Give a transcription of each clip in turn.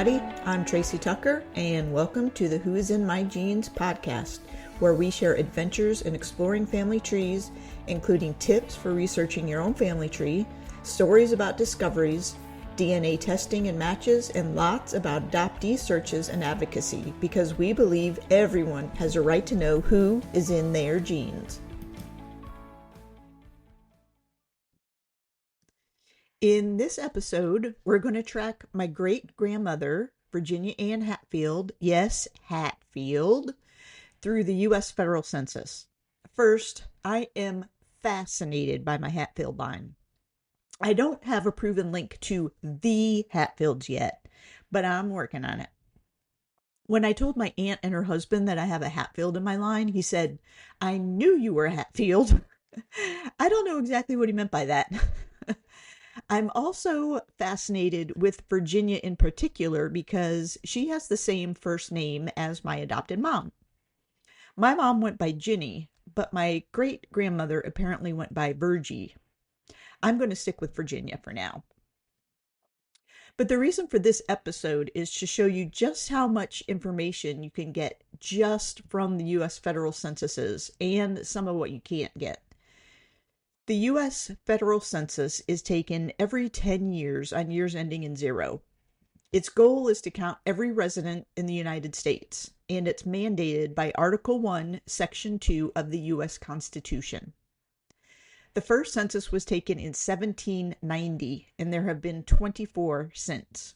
everybody. I'm Traci Tucker, and welcome to the Who is in My Genes podcast, where we share adventures in exploring family trees, including tips for researching your own family tree, stories about discoveries, DNA testing and matches, and lots about adoptee searches and advocacy, because we believe everyone has a right to know who is in their genes. In this episode, we're going to track my great-grandmother, Virginia Ann Hatfield, yes, Hatfield, through the US Federal Census. First, I am fascinated by my Hatfield line. I don't have a proven link to the Hatfields yet, but I'm working on it. When I told my aunt and her husband that I have a Hatfield in my line, he said, "I knew you were a Hatfield." I don't know exactly what he meant by that. I'm also fascinated with Virginia in particular because she has the same first name as my adopted mom. My mom went by Ginny, but my great-grandmother apparently went by Virgie. I'm going to stick with Virginia for now. But the reason for this episode is to show you just how much information you can get just from the US Federal Censuses and some of what you can't get. The US Federal Census is taken every 10 years on years ending in 0. Its goal is to count every resident in the United States, and it's mandated by Article 1, Section 2 of the U.S. Constitution. The first census was taken in 1790, and there have been 24 since.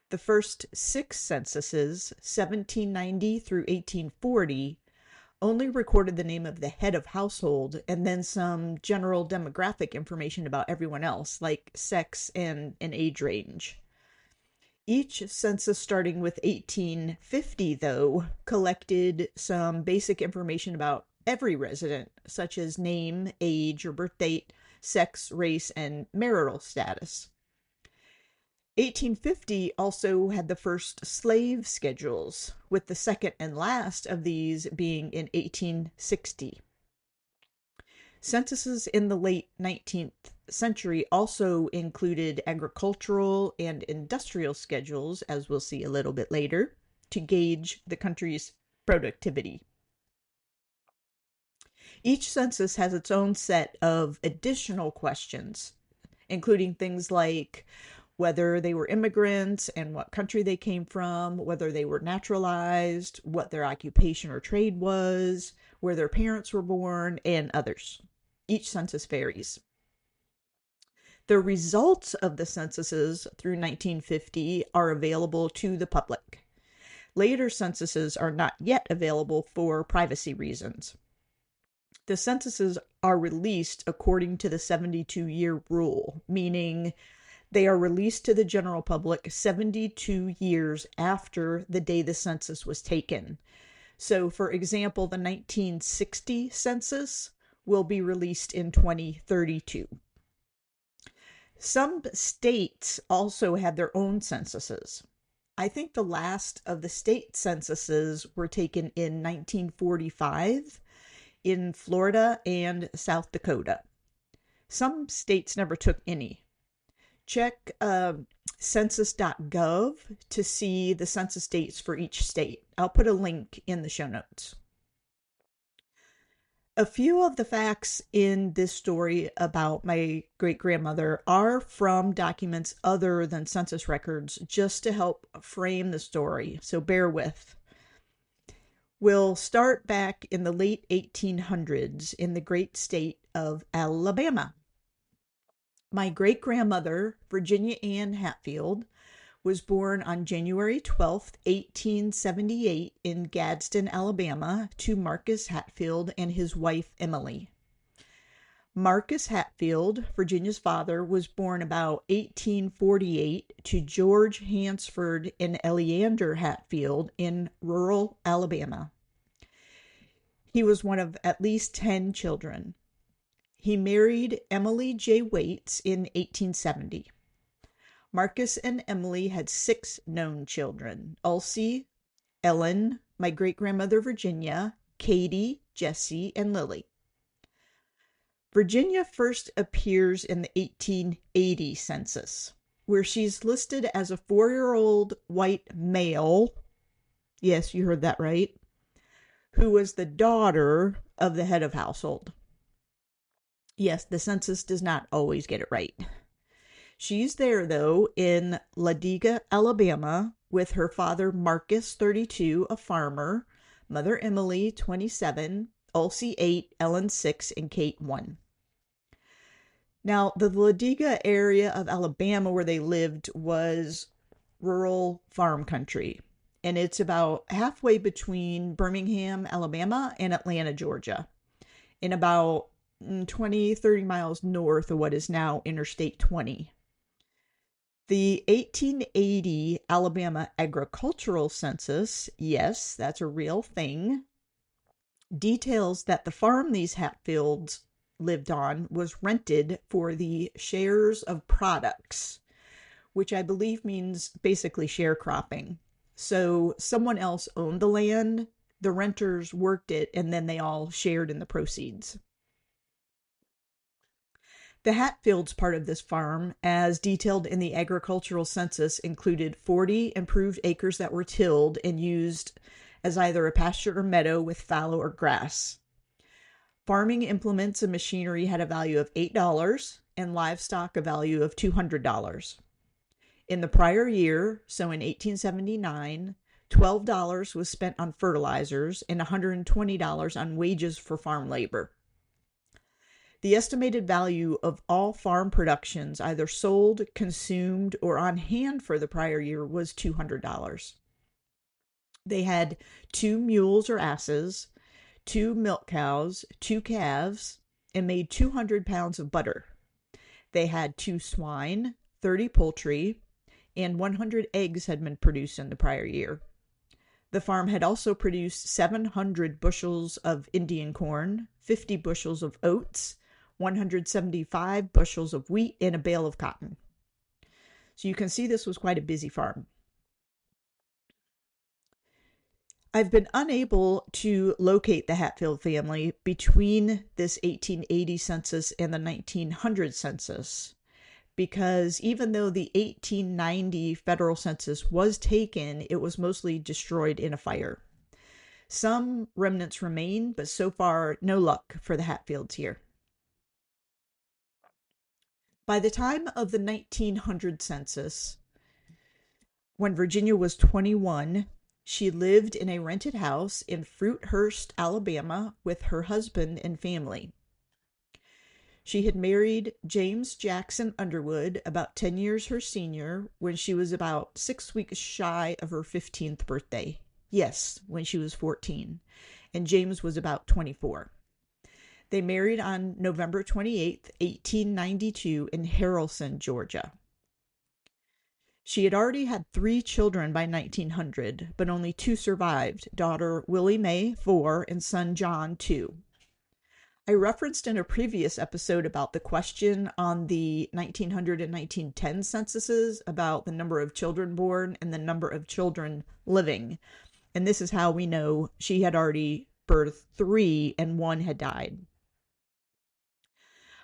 The first 6 censuses, 1790 through 1840, only recorded the name of the head of household and then some general demographic information about everyone else, like sex and an age range. Each census starting with 1850, though, collected some basic information about every resident, such as name, age or birth date, sex, race, and marital status. 1850 also had the first slave schedules, with the second and last of these being in 1860. Censuses in the late 19th century also included agricultural and industrial schedules, as we'll see a little bit later, to gauge the country's productivity. Each census has its own set of additional questions, including things like whether they were immigrants and what country they came from, whether they were naturalized, what their occupation or trade was, where their parents were born, and others. Each census varies. The results of the censuses through 1950 are available to the public. Later censuses are not yet available for privacy reasons. The censuses are released according to the 72-year rule, meaning they are released to the general public 72 years after the day the census was taken. So, for example, the 1960 census will be released in 2032. Some states also had their own censuses. I think the last of the state censuses were taken in 1945 in Florida and South Dakota. Some states never took any. Check census.gov to see the census dates for each state. I'll put a link in the show notes. A few of the facts in this story about my great-grandmother are from documents other than census records, just to help frame the story, so bear with. We'll start back in the late 1800s in the great state of Alabama. My great-grandmother, Virginia Ann Hatfield, was born on January 12, 1878 in Gadsden, Alabama, to Marcus Hatfield and his wife, Emily. Marcus Hatfield, Virginia's father, was born about 1848 to George Hansford and Eleander Hatfield in rural Alabama. He was one of at least 10 children. He married Emily J. Waits in 1870. Marcus and Emily had 6 known children: Elsie, Ellen, my great-grandmother Virginia, Katie, Jessie, and Lily. Virginia first appears in the 1880 census. where she's listed as a 4-year-old white male. Yes, you heard that right. Who was the daughter of the head of household. Yes, the census does not always get it right. She's there, though, in Ladiga, Alabama, with her father, Marcus, 32, a farmer, mother, Emily, 27, Ulcie, 8, Ellen, 6, and Kate, 1. Now, the Ladiga area of Alabama where they lived was rural farm country, and it's about halfway between Birmingham, Alabama, and Atlanta, Georgia, in about 20-30 miles north of what is now Interstate 20. The 1880 Alabama Agricultural Census, yes, that's a real thing, details that the farm these Hatfields lived on was rented for the shares of products, which I believe means basically sharecropping. So someone else owned the land, the renters worked it, and then they all shared in the proceeds. The Hatfields part of this farm, as detailed in the agricultural census, included 40 improved acres that were tilled and used as either a pasture or meadow with fallow or grass. Farming implements and machinery had a value of $8 and livestock a value of $200. In the prior year, so in 1879, $12 was spent on fertilizers and $120 on wages for farm labor. The estimated value of all farm productions, either sold, consumed, or on hand for the prior year, was $200. They had 2 mules or asses, 2 milk cows, 2 calves, and made 200 pounds of butter. They had 2 swine, 30 poultry, and 100 eggs had been produced in the prior year. The farm had also produced 700 bushels of Indian corn, 50 bushels of oats, 175 bushels of wheat, and a bale of cotton. So you can see this was quite a busy farm. I've been unable to locate the Hatfield family between this 1880 census and the 1900 census, because even though the 1890 federal census was taken, it was mostly destroyed in a fire. Some remnants remain, but so far, no luck for the Hatfields here. By the time of the 1900 census, when Virginia was 21, she lived in a rented house in Fruithurst, Alabama, with her husband and family. She had married James Jackson Underwood, about 10 years her senior, when she was about 6 weeks shy of her 15th birthday. Yes, when she was 14, and James was about 24. They married on November 28, 1892, in Harrelson, Georgia. She had already had 3 children by 1900, but only 2 survived, daughter Willie Mae, 4, and son John, 2. I referenced in a previous episode about the question on the 1900 and 1910 censuses about the number of children born and the number of children living. And this is how we know she had already birthed 3 and 1 had died.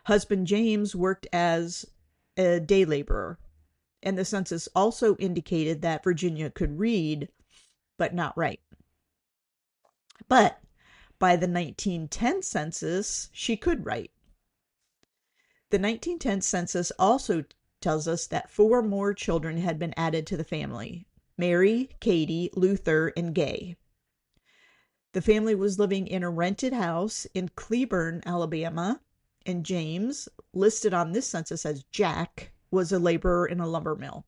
Husband James worked as a day laborer, and the census also indicated that Virginia could read, but not write. But by the 1910 census, she could write. The 1910 census also tells us that 4 more children had been added to the family: Mary, Katie, Luther, and Gay. The family was living in a rented house in Cleburne, Alabama, and James, listed on this census as Jack, was a laborer in a lumber mill.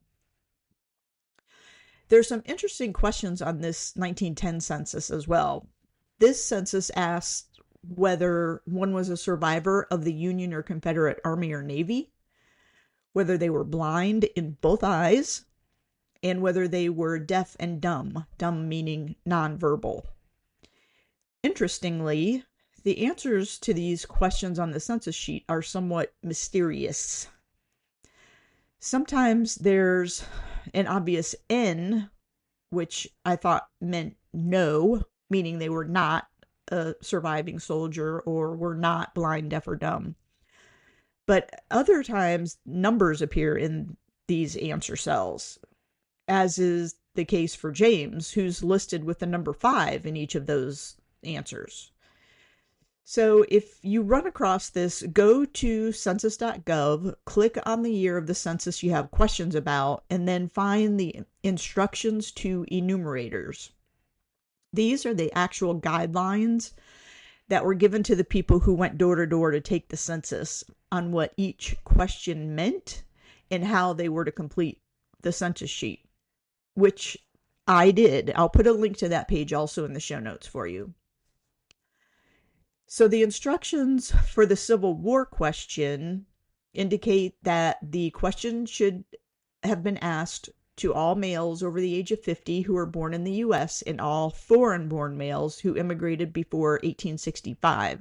There's some interesting questions on this 1910 census as well. This census asked whether one was a survivor of the Union or Confederate Army or Navy, whether they were blind in both eyes, and whether they were deaf and dumb, dumb meaning nonverbal. Interestingly, the answers to these questions on the census sheet are somewhat mysterious. Sometimes there's an obvious N, which I thought meant no, meaning they were not a surviving soldier or were not blind, deaf, or dumb. But other times numbers appear in these answer cells, as is the case for James, who's listed with the number 5 in each of those answers. So if you run across this, go to census.gov, click on the year of the census you have questions about, and then find the instructions to enumerators. These are the actual guidelines that were given to the people who went door to door to take the census on what each question meant and how they were to complete the census sheet, which I did. I'll put a link to that page also in the show notes for you. So the instructions for the Civil War question indicate that the question should have been asked to all males over the age of 50 who were born in the U.S. and all foreign-born males who immigrated before 1865.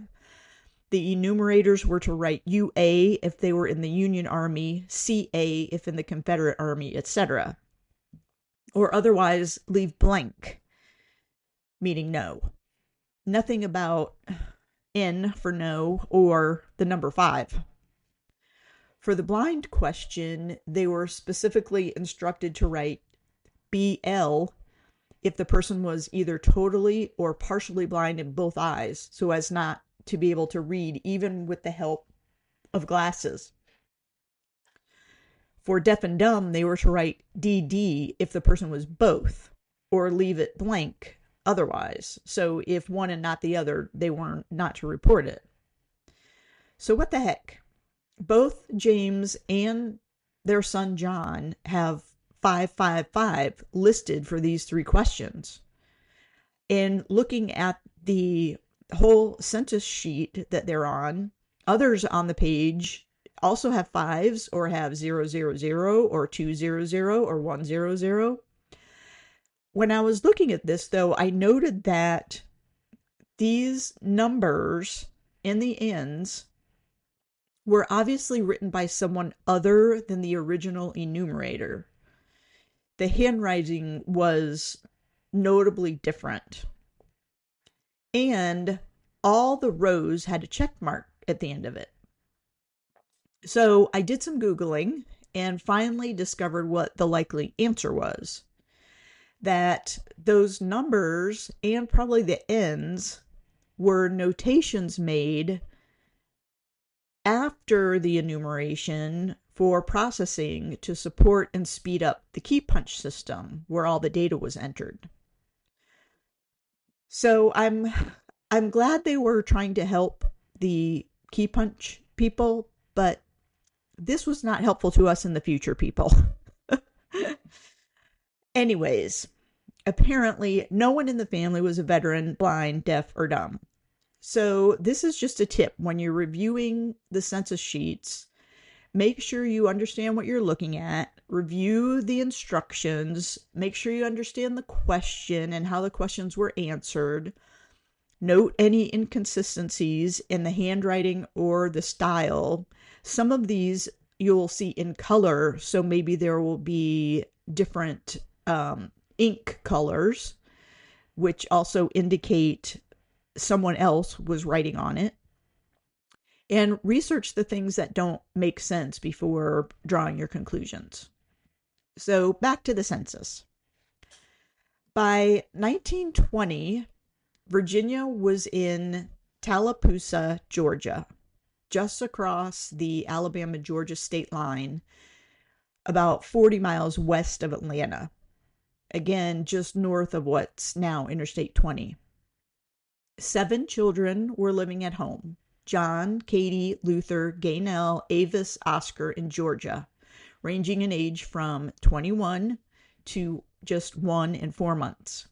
The enumerators were to write UA if they were in the Union Army, CA if in the Confederate Army, etc. Or otherwise leave blank, meaning no. Nothing about N for no or the number 5. For the blind question, they were specifically instructed to write BL if the person was either totally or partially blind in both eyes, so as not to be able to read even with the help of glasses. For deaf and dumb, they were to write DD if the person was both, or leave it blank otherwise. So if one and not the other, they were not to report it. So what the heck? Both James and their son John have 555 listed for these 3 questions. And looking at the whole census sheet that they're on, others on the page also have 5s or have 000 or 200 or 100. When I was looking at this, though, I noted that these numbers in the ends were obviously written by someone other than the original enumerator. The handwriting was notably different. And all the rows had a check mark at the end of it. So I did some Googling and finally discovered what the likely answer was. That those numbers and probably the ends were notations made after the enumeration for processing to support and speed up the key punch system where all the data was entered. So I'm glad they were trying to help the key punch people, but this was not helpful to us in the future, people. Anyways, apparently no one in the family was a veteran, blind, deaf, or dumb. So this is just a tip. When you're reviewing the census sheets, make sure you understand what you're looking at, review the instructions, make sure you understand the question and how the questions were answered, note any inconsistencies in the handwriting or the style. Some of these you'll see in color, so maybe there will be different ink colors, which also indicate someone else was writing on it. And research the things that don't make sense before drawing your conclusions. So back to the census. By 1920, Virginia was in Tallapoosa, Georgia, just across the Alabama-Georgia state line, about 40 miles west of Atlanta. Again, just north of what's now Interstate 20. 7 children were living at home. John, Katie, Luther, Gaynell, Avis, Oscar, and Georgia, ranging in age from 21 to just 1 and 4 months.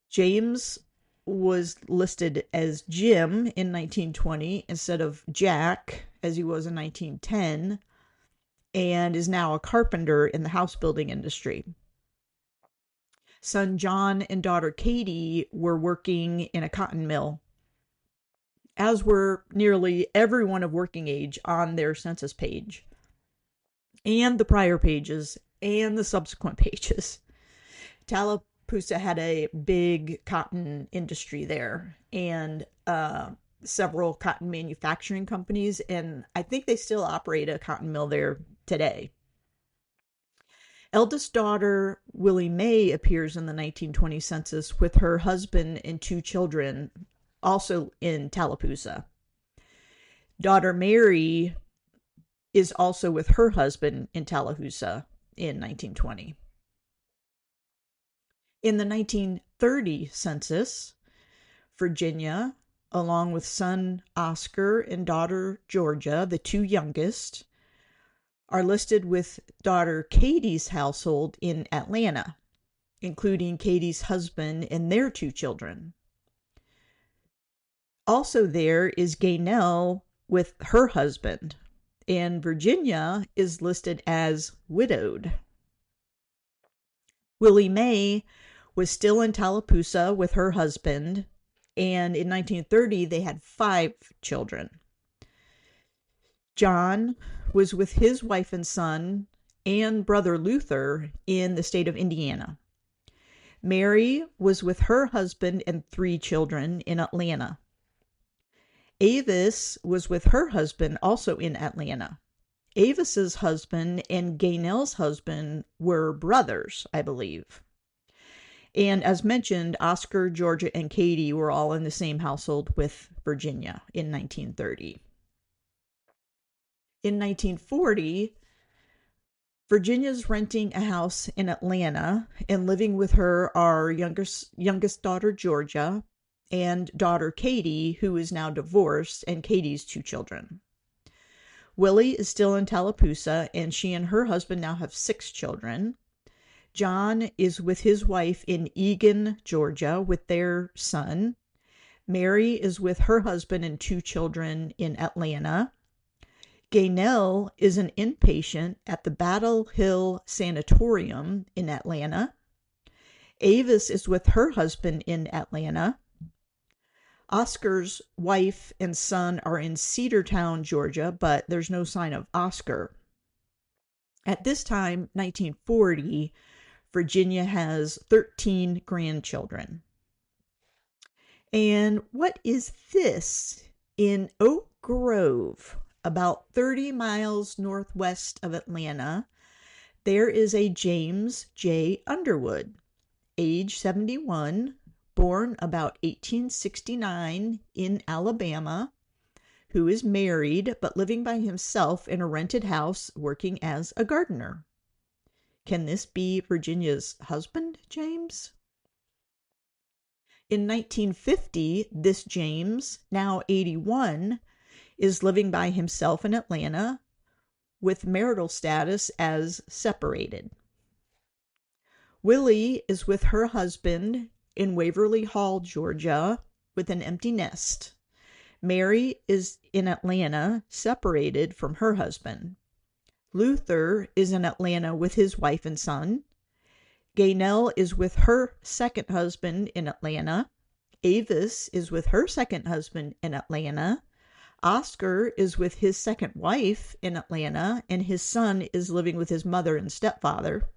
James was listed as Jim in 1920 instead of Jack, as he was in 1910, and is now a carpenter in the house building industry. Son John and daughter Katie were working in a cotton mill, as were nearly everyone of working age on their census page, and the prior pages, and the subsequent pages. Tallapoosa had a big cotton industry there, and several cotton manufacturing companies, and I think they still operate a cotton mill there today. Eldest daughter Willie Mae appears in the 1920 census with her husband and 2 children, also in Tallapoosa. Daughter Mary is also with her husband in Tallapoosa in 1920. In the 1930 census, Virginia, along with son Oscar and daughter Georgia, the 2 youngest, are listed with daughter Katie's household in Atlanta, including Katie's husband and their 2 children. Also there is Gaynell with her husband, and Virginia is listed as widowed. Willie Mae was still in Tallapoosa with her husband, and in 1930 they had 5 children. John was with his wife and son and brother Luther in the state of Indiana. Mary was with her husband and 3 children in Atlanta. Avis was with her husband also in Atlanta. Avis's husband and Gaynell's husband were brothers, I believe. And as mentioned, Oscar, Georgia, and Katie were all in the same household with Virginia in 1930. In 1940, Virginia's renting a house in Atlanta, and living with her are youngest daughter Georgia and daughter Katie, who is now divorced, and Katie's 2 children. Willie is still in Tallapoosa, and she and her husband now have 6 children. John is with his wife in Eagan, Georgia, with their son. Mary is with her husband and 2 children in Atlanta. Gaynell is an inpatient at the Battle Hill Sanatorium in Atlanta. Avis is with her husband in Atlanta. Oscar's wife and son are in Cedartown, Georgia, but there's no sign of Oscar. At this time, 1940, Virginia has 13 grandchildren. And what is this? In Oak Grove, about 30 miles northwest of Atlanta, there is a James J. Underwood, age 71, born about 1869 in Alabama, who is married but living by himself in a rented house working as a gardener. Can this be Virginia's husband, James? In 1950, this James, now 81, is living by himself in Atlanta with marital status as separated. Willie is with her husband in Waverly Hall, Georgia, with an empty nest. Mary is in Atlanta, separated from her husband. Luther is in Atlanta with his wife and son. Gaynell is with her second husband in Atlanta. Avis is with her second husband in Atlanta. Oscar is with his second wife in Atlanta, and his son is living with his mother and stepfather.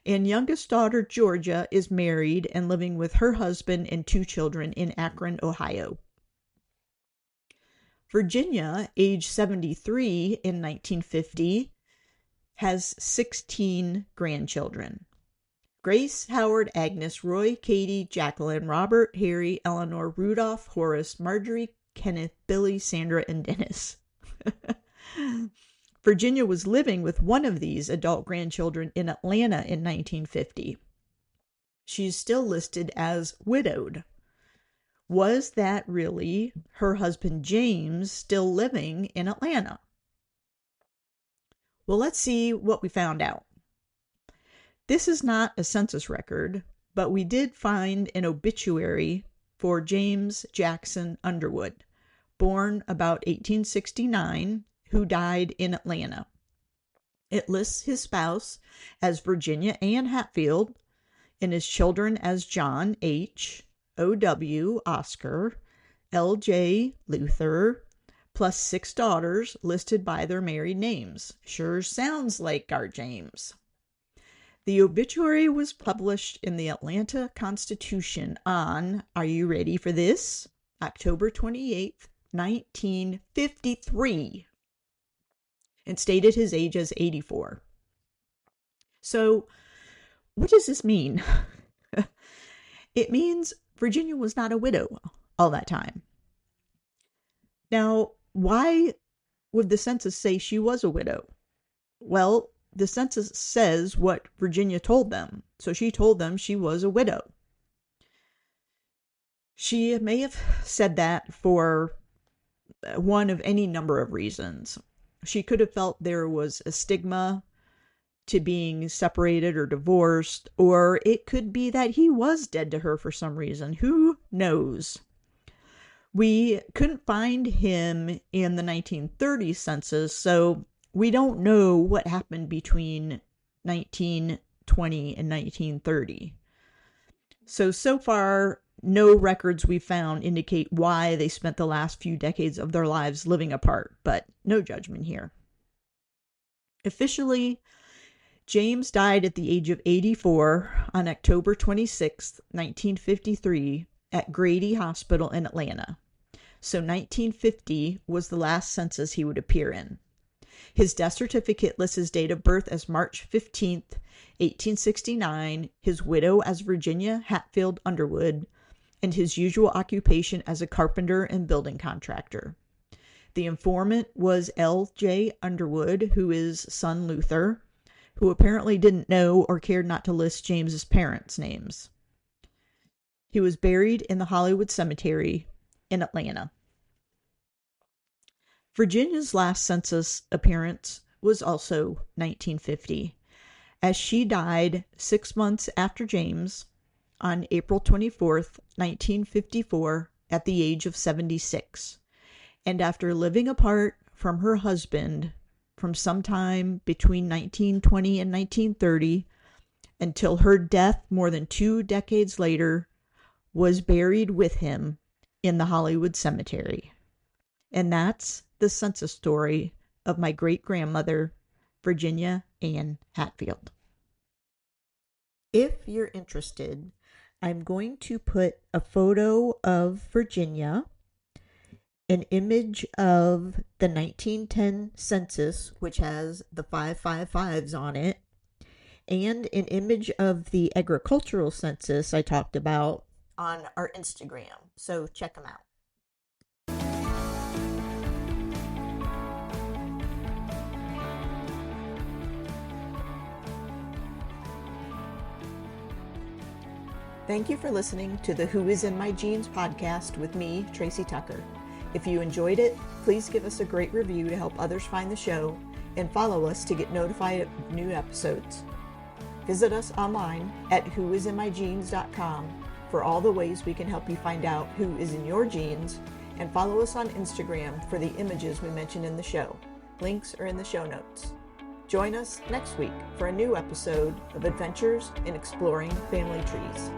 And youngest daughter Georgia is married and living with her husband and 2 children in Akron, Ohio. Virginia, age 73 in 1950, has 16 grandchildren. Grace, Howard, Agnes, Roy, Katie, Jacqueline, Robert, Harry, Eleanor, Rudolph, Horace, Marjorie, Kenneth, Billy, Sandra, and Dennis. Virginia was living with one of these adult grandchildren in Atlanta in 1950. She's still listed as widowed. Was that really her husband James still living in Atlanta? Well, let's see what we found out. This is not a census record, but we did find an obituary for James Jackson Underwood, born about 1869, who died in Atlanta. It lists his spouse as Virginia Ann Hatfield and his children as John H., O.W. Oscar, L.J. Luther, plus 6 daughters listed by their married names. Sure sounds like our James. The obituary was published in the Atlanta Constitution on, are you ready for this? October 28th, 1953. And stated his age as 84. So, what does this mean? It means Virginia was not a widow all that time. Now, why would the census say she was a widow? Well, the census says what Virginia told them. So she told them she was a widow. She may have said that for one of any number of reasons. She could have felt there was a stigma to being separated or divorced, or it could be that he was dead to her for some reason. Who knows? We couldn't find him in the 1930 census, so we don't know what happened between 1920 and 1930. So far, no records we found indicate why they spent the last few decades of their lives living apart, but no judgment here. Officially, James died at the age of 84 on October 26, 1953, at Grady Hospital in Atlanta. So 1950 was the last census he would appear in. His death certificate lists his date of birth as March 15th, 1869, his widow as Virginia Hatfield Underwood, and his usual occupation as a carpenter and building contractor. The informant was L.J. Underwood, who is son Luther, who apparently didn't know or cared not to list James's parents' names. He was buried in the Hollywood Cemetery in Atlanta. Virginia's last census appearance was also 1950, as she died 6 months after James on April 24th, 1954, at the age of 76, and after living apart from her husband from sometime between 1920 and 1930 until her death more than 2 decades later, was buried with him in the Hollywood Cemetery. And that's the census story of my great-grandmother, Virginia Ann Hatfield. If you're interested, I'm going to put a photo of Virginia, an image of the 1910 census, which has the 555s on it, and an image of the agricultural census I talked about on our Instagram. So check them out. Thank you for listening to the Who Is in My Genes podcast with me, Traci Tucker. If you enjoyed it, please give us a great review to help others find the show, and follow us to get notified of new episodes. Visit us online at whoisinmygenes.com for all the ways we can help you find out who is in your genes, and follow us on Instagram for the images we mentioned in the show. Links are in the show notes. Join us next week for a new episode of Adventures in Exploring Family Trees.